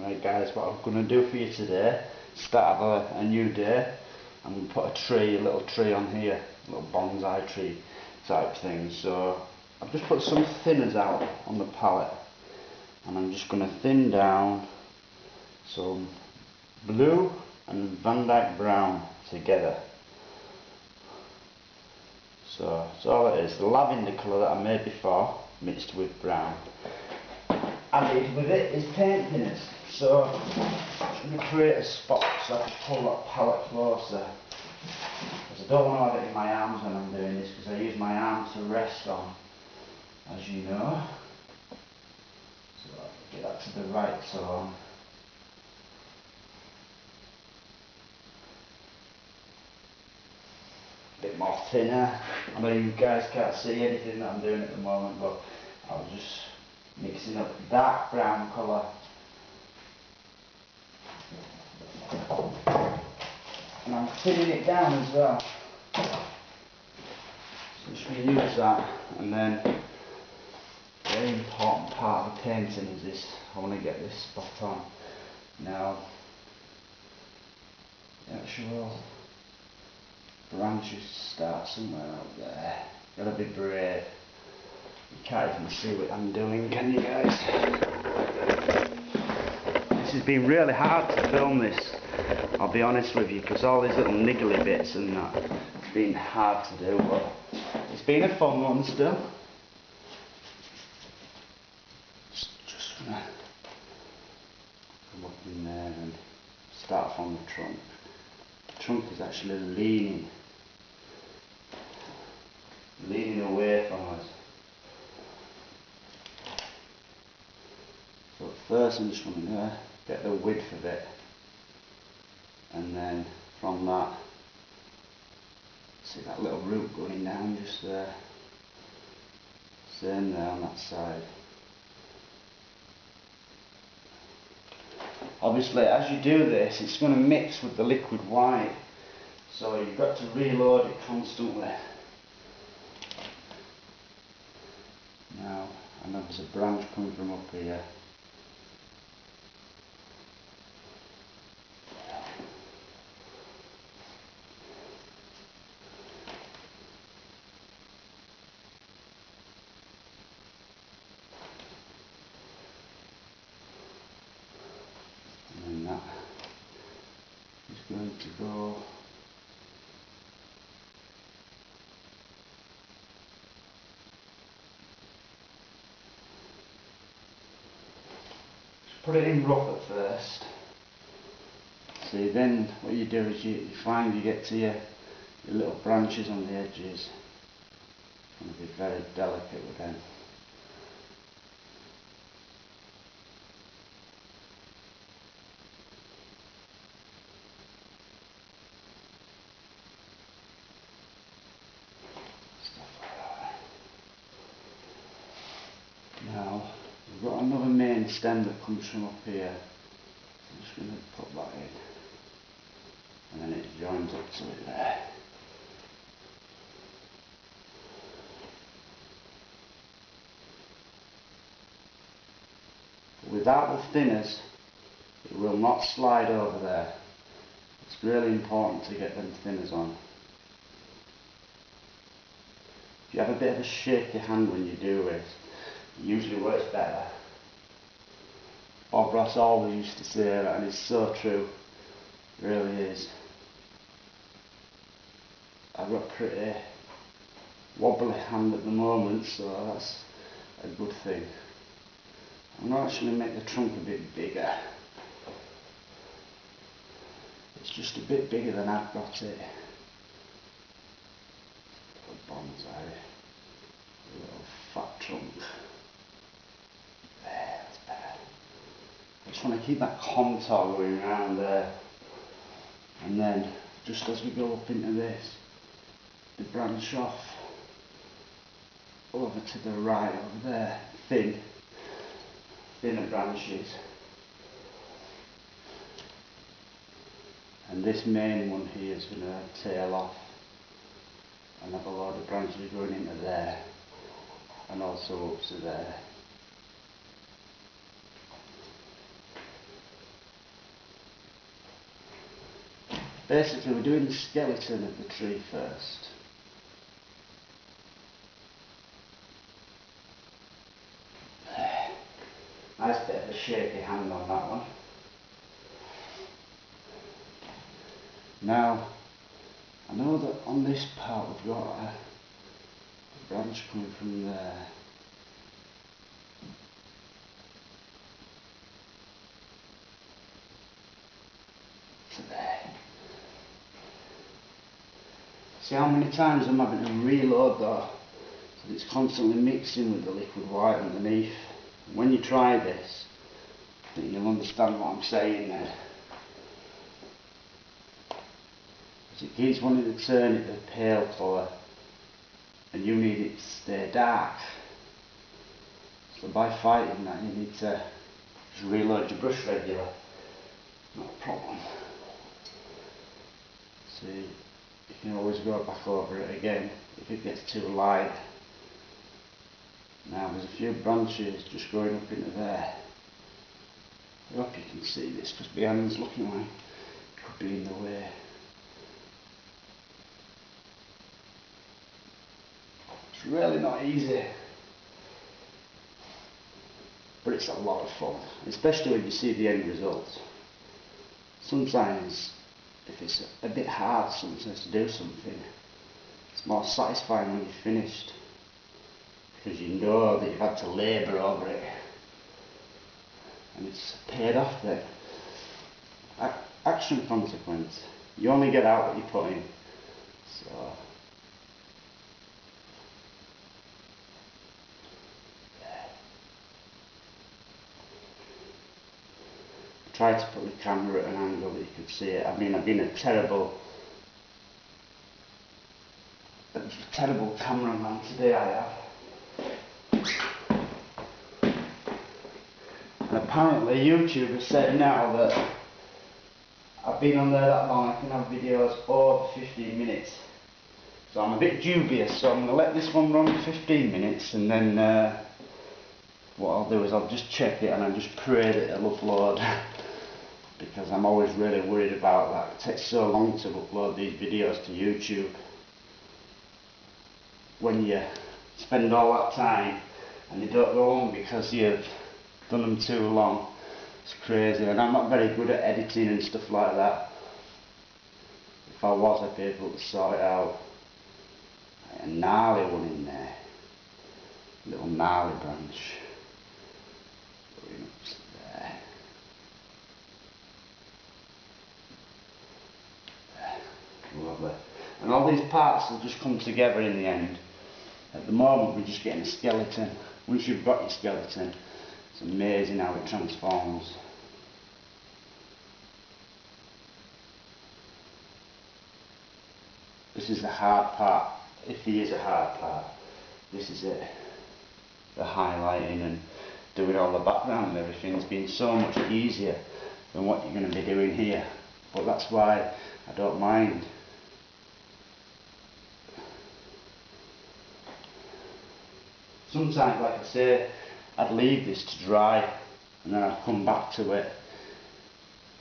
Right guys, what I'm going to do for you today, start of a new day, I'm going to put a little tree on here, a little bonsai tree type thing. So I've just put some thinners out on the palette and I'm just going to thin down some blue and Van Dyke brown together. So that's all it is, the lavender colour that I made before mixed with brown. Added with it is paint thinners. So I'm going to create a spot so I can pull that palette closer. Because I don't want to have it in my arms when I'm doing this, because I use my arms to rest on, as you know. So I'll get that to the right tone. A bit more thinner. I know you guys can't see anything that I'm doing at the moment, but I'll just mixing up dark brown colour. And I'm thinning it down as well. So I'm just going to use that, and then the very important part of the painting is this. I want to get this spot on. Now, the actual branches start somewhere out there. Gotta be brave. You can't even see what I'm doing, can you guys? This has been really hard to film this, I'll be honest with you, because all these little niggly bits and that, it's been hard to do, but it's been a fun one still. Just gonna come up in there and start from the trunk. The trunk is actually leaning away from us. So first I'm just going to get the width of it, and then from that, see that little root going down just there, same there on that side. Obviously as you do this, it's going to mix with the liquid white, so you've got to reload it constantly. Now, I know there's a branch coming from up here. And then that is going to go put it in rough at first. See, then what you do is you find you get to your little branches on the edges. You want to be very delicate with them. Stuff like that. Now, we've got another main stem that comes from up here. I'm just going to put that in, and then it joins up to it there. Without the thinners, it will not slide over there. It's really important to get them thinners on. If you have a bit of a shaky hand when you do it, it usually works better. Bob Ross always used to say that, and it's so true. It really is. I've got a pretty wobbly hand at the moment, so that's a good thing. I'm going to actually make the trunk a bit bigger. It's just a bit bigger than I've got it. A bonsai, a little fat trunk. There, that's better. I just want to keep that contour going around there. And then, just as we go up into this, the branch off over to the right over there, thinner branches, and this main one here is going to tail off and have a lot of branches going into there and also up to there. Basically we're doing the skeleton of the tree first. Nice bit of a shaky hand on that one. Now, I know that on this part we've got a branch coming from there. To there. See how many times I'm having to reload though, so it's constantly mixing with the liquid white underneath. When you try this, I think you'll understand what I'm saying there. It keeps wanting to turn it a pale colour and you need it to stay dark. So by fighting that you need to just reload your brush regular. Not a problem. See, you can always go back over it again if it gets too light. Now there's a few branches just going up into there. I hope you can see this because my hand's looking like it could be in the way. It's really not easy, but it's a lot of fun, especially when you see the end result. Sometimes, if it's a bit hard sometimes to do something, it's more satisfying when you're finished, because you know that you've had to labour over it, and it's paid off then. Action consequence. You only get out what you put in, so. Try to put the camera at an angle that you could see it. I mean, I've been a terrible cameraman today, I have. And apparently YouTube has said now that I've been on there that long, I can have videos over 15 minutes. So I'm a bit dubious, so I'm going to let this one run for 15 minutes and then what I'll do is I'll just check it and I just pray that it'll upload. Because I'm always really worried about that. It takes so long to upload these videos to YouTube. When you spend all that time and they don't go on because you've done them too long, it's crazy. And I'm not very good at editing and stuff like that. If I was, I'd be able to sort it out. A gnarly one in there. Little gnarly branch. Going up to there. Lovely. And all these parts will just come together in the end. At the moment we're just getting a skeleton. Once you've got your skeleton, it's amazing how it transforms. This is the hard part, if there is a hard part. This is it. The highlighting and doing all the background and everything has been so much easier than what you're going to be doing here. But that's why I don't mind. Sometimes, like I say, I'd leave this to dry and then I'd come back to it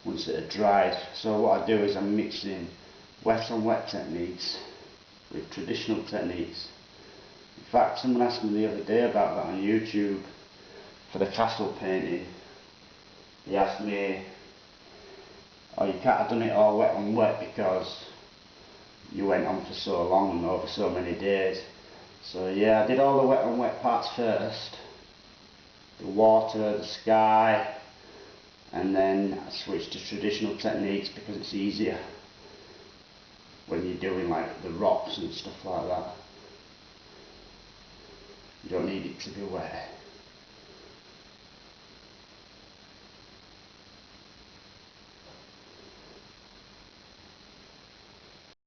once it had dried. So what I do is I'm mixing wet on wet techniques with traditional techniques. In fact, someone asked me the other day about that on YouTube for the castle painting. He asked me, oh, you can't have done it all wet on wet because you went on for so long and over so many days. So yeah, I did all the wet on wet parts first, the water, the sky, and then I switched to traditional techniques because it's easier when you're doing like the rocks and stuff like that. You don't need it to be wet.